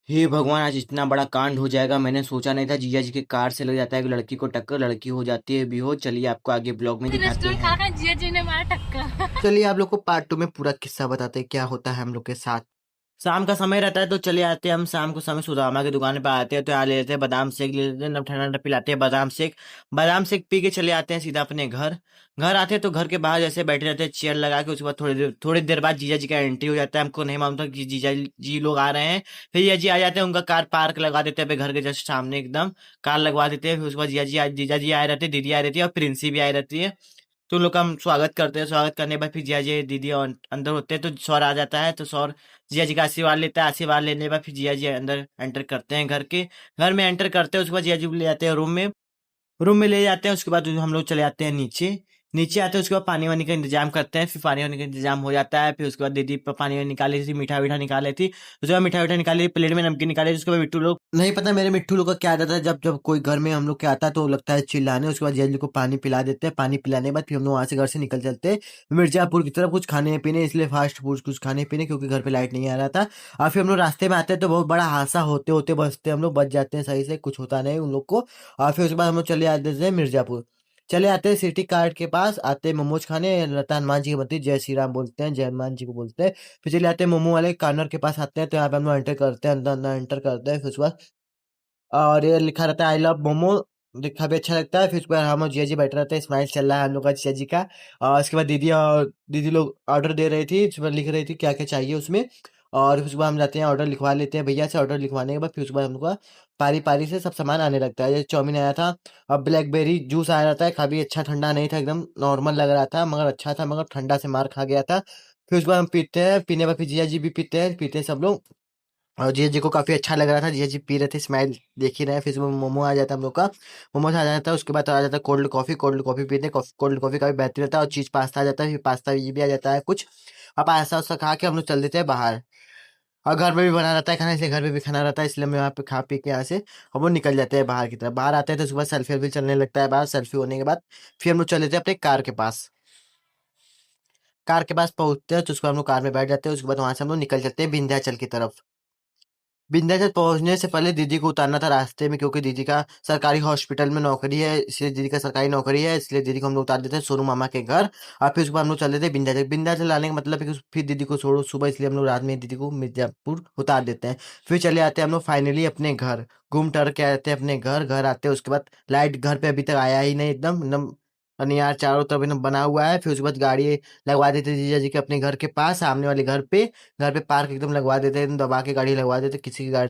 हे भगवान, आज इतना बड़ा कांड हो जाएगा मैंने सोचा नहीं था। जीजा जी के कार से लग जाता है एक लड़की को टक्कर, लड़की हो जाती है बेहोश। चलिए आपको आगे ब्लॉग में दिखाते रेस्टोरेंट हैं। खा जिया जी ने मारा टक्कर। चलिए आप लोग को पार्ट 2 में पूरा किस्सा बताते हैं क्या होता है हम लोग के साथ। शाम का समय रहता है तो चले आते हैं हम शाम को समय सुदामा की दुकान पे आते हैं तो यहाँ ले लेते हैं बादाम शेक, ले लेते हैं नब ठंडा ठंडा पिलाते हैं बादाम शेक। बादाम शेक पी के चले आते हैं सीधा अपने घर। घर आते हैं तो घर के बाहर जैसे बैठे रहते हैं चेयर लगा के। उसके बाद थोड़ी देर बाद जीजा जी का एंट्री हो जाता है। हमको नहीं मालूम था कि जीजा जी लोग आ रहे हैं। फिर जीजा जी आ जाते हैं, उनका कार पार्क लगा देते हैं अपने घर के जस्ट सामने एकदम। कार लगवा देते हैं। फिर उसके बाद जीजा जी आए रहते हैं, दीदी आई रहती है और प्रिंसी भी आई रहती है। तो उन लोग का हम स्वागत करते हैं। स्वागत करने के बाद फिर जिया जी दीदी और अंदर होते हैं तो सौर आ जाता है। तो सौर जिया जी का आशीर्वाद लेता है। आशीर्वाद लेने के बाद फिर जिया जी अंदर एंटर करते हैं घर के। घर में एंटर करते हैं, उसके बाद जिया जी को ले जाते हैं रूम में। रूम में ले जाते हैं, उसके बाद हम लोग चले जाते हैं नीचे। नीचे आते हैं, उसके बाद पानी वानी का इंतजाम करते हैं। फिर पानी वानी का इंतजाम हो जाता है। फिर उसके बाद दीदी पानी वानी निकाल लेती थी, मीठा मीठा निकाल लेती। उसके बाद मीठा मीठा निकाली, प्लेट में नमकीन निकाले। उसके बाद मिट्टू लोग नहीं पता मेरे मिट्टू लोग का क्या आदत है, जब जब कोई घर में हम लोग के आता है तो लगता है चिल्लाने। उसके बाद जैन जी को पानी पिला देते हैं। पानी पिलाने के बाद फिर हम लोग वहाँ से घर से निकल चलते हैं मिर्जापुर की तरफ कुछ खाने पीने, इसलिए फास्ट फूड कुछ खाने पीने, क्योंकि घर पे लाइट नहीं आ रहा था। और फिर हम लोग रास्ते में आते हैं तो बहुत बड़ा हादसा होते होते बचते, हम लोग बच जाते हैं सही से, कुछ होता नहीं उन लोग को। और फिर उसके बाद हम लोग चले आते हैं मिर्जापुर। चले आते हैं सिटी कार्ड के पास, आते हैं मोमोज खाने। लता हनुमान जी की बनती है, जय श्री राम बोलते हैं, जय हनुमान जी को बोलते हैं। फिर चले आते हैं मोमो वाले कॉर्नर के पास आते हैं तो यहाँ पे हम लोग एंटर करते हैं, अंदर अंदर एंटर करते हैं। फिर उसके बाद और ये लिखा रहता है आई लव मोमो, लिखा भी अच्छा लगता है। फिर उसके बाद हम लोग जिया जी बैठे रहते हैं, स्माइल चल रहा है हम लोग का जिया जी का। और उसके बाद दीदी लोग ऑर्डर दे रही थी, उसमें लिख रही थी क्या क्या चाहिए उसमें। और फिर उसके बाद हम जाते हैं ऑर्डर लिखवा लेते हैं भैया से। ऑर्डर लिखवाने के बाद फिर उसके बाद हम लोग का पारी पारी से सब सामान आने लगता है। जैसे चाउमीन आया था, अब ब्लैकबेरी जूस आया रहता है, काफी अच्छा ठंडा नहीं था, एकदम नॉर्मल लग रहा था मगर अच्छा था, मगर ठंडा से मार खा गया था। फिर उसके बाद हम पीते हैं, पीने के बाद फिर जिया जी भी पीते हैं सब लोग। और जिया जी को काफ़ी अच्छा लग रहा था, जिया जी पी रहे थे, स्माइल देख ही रहे हैं। फिर उसमें मोमो आ जाता है हम लोग का, मोमोज आ जाता है। उसके बाद आ जाता है कोल्ड कॉफ़ी पीते हैं। कोल्ड कॉफ़ी काफ़ी बेहतर रहता है। और चीज़ पास्ता आ जाता है, फिर पास्ता ये भी आ जाता है कुछ। अब पास्ता वास्ता खा के हम लोग चल देते हैं बाहर। और घर में भी बना रहता है खाना, इसलिए घर में भी खाना रहता है, इसलिए हम यहाँ पे खा पी के यहाँ से हम लोग निकल जाते हैं बाहर की तरफ। बाहर आते हैं तो उसके बाद सेल्फी वेल्फी चलने लगता है बाहर। सेल्फी होने के बाद फिर हम लोग चले जाते हैं अपने कार के पास। कार के पास पहुंचते हैं तो उसको हम लोग कार में बैठ जाते हैं। उसके बाद वहां से हम लोग निकल जाते हैं विंध्याचल की तरफ। विंध्याचल पहुंचने से पहले दीदी को उतारना था रास्ते में, क्योंकि दीदी का सरकारी हॉस्पिटल में नौकरी है, इसलिए दीदी का सरकारी नौकरी है, इसलिए दीदी को हम लोग उतार देते हैं सोनू मामा के घर। और फिर उसके बाद हम लोग चल देते हैं विंध्याचल। विंध्याचल आने का मतलब है कि फिर दीदी को छोड़ो सुबह, इसलिए हम लोग रात में दीदी को मिर्जापुर उतार देते हैं। फिर चले आते हैं हम लोग फाइनली अपने घर। घूम टहर के आते हैं अपने घर। घर आते हैं उसके बाद लाइट घर पे अभी तक आया ही नहीं, एकदम एकदम अनियार चारों तरफ एकदम बना हुआ है। फिर उसके बाद गाड़ी लगवा देते हैं जीजा जी के अपने घर के पास, सामने वाले घर पे पार्क एकदम लगवा देते हैं, एकदम दबा के गाड़ी लगवा देते हैं, किसी की गाड़ी